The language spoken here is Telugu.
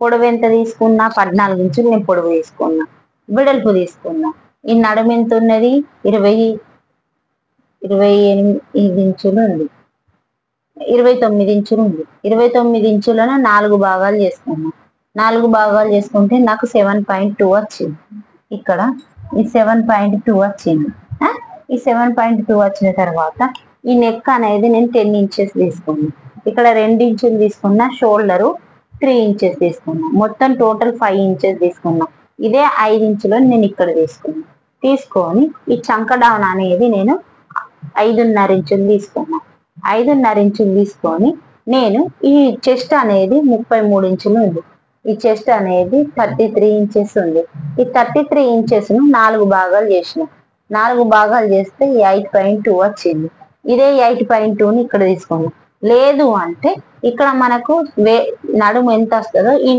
పొడవు ఎంత తీసుకున్నా 14 ఇంచులు నేను పొడవు తీసుకున్నా, వెడల్పు తీసుకున్నా. ఈ నడుము ఎంత ఉన్నది 28 ఇంచులు ఉంది, 29 ఇంచులు ఉంది. 29 ఇంచులను 4 భాగాలు చేసుకున్నా. 4 భాగాలు చేసుకుంటే నాకు 7.2 వచ్చింది. ఇక్కడ ఈ 7.2 వచ్చింది. ఈ 7.2 వచ్చిన తర్వాత ఈ నెక్ అనేది నేను 10 ఇంచెస్ తీసుకున్నా. ఇక్కడ 2 ఇంచులు తీసుకున్నా, షోల్డరు 3 ఇంచెస్ తీసుకున్నా, మొత్తం టోటల్ 5 ఇంచెస్ తీసుకున్నా. ఇదే 5 ఇంచులు నేను ఇక్కడ తీసుకున్నా. తీసుకొని ఈ చంక డౌన్ అనేది నేను 5.5 ఇంచులు తీసుకున్నా. 5.5 ఇంచులు తీసుకొని నేను ఈ చెస్ట్ అనేది 33 ఇంచులు ఉంది. ఈ చెస్ట్ అనేది 33 ఇంచెస్ ఉంది. ఈ 33 ఇంచెస్ ను 4 భాగాలు చేసిన. 4 భాగాలు చేస్తే 8.2 వచ్చింది. ఇదే 8.2ని ఇక్కడ తీసుకున్నాం. లేదు అంటే ఇక్కడ మనకు నడుము ఎంత వస్తుందో ఈ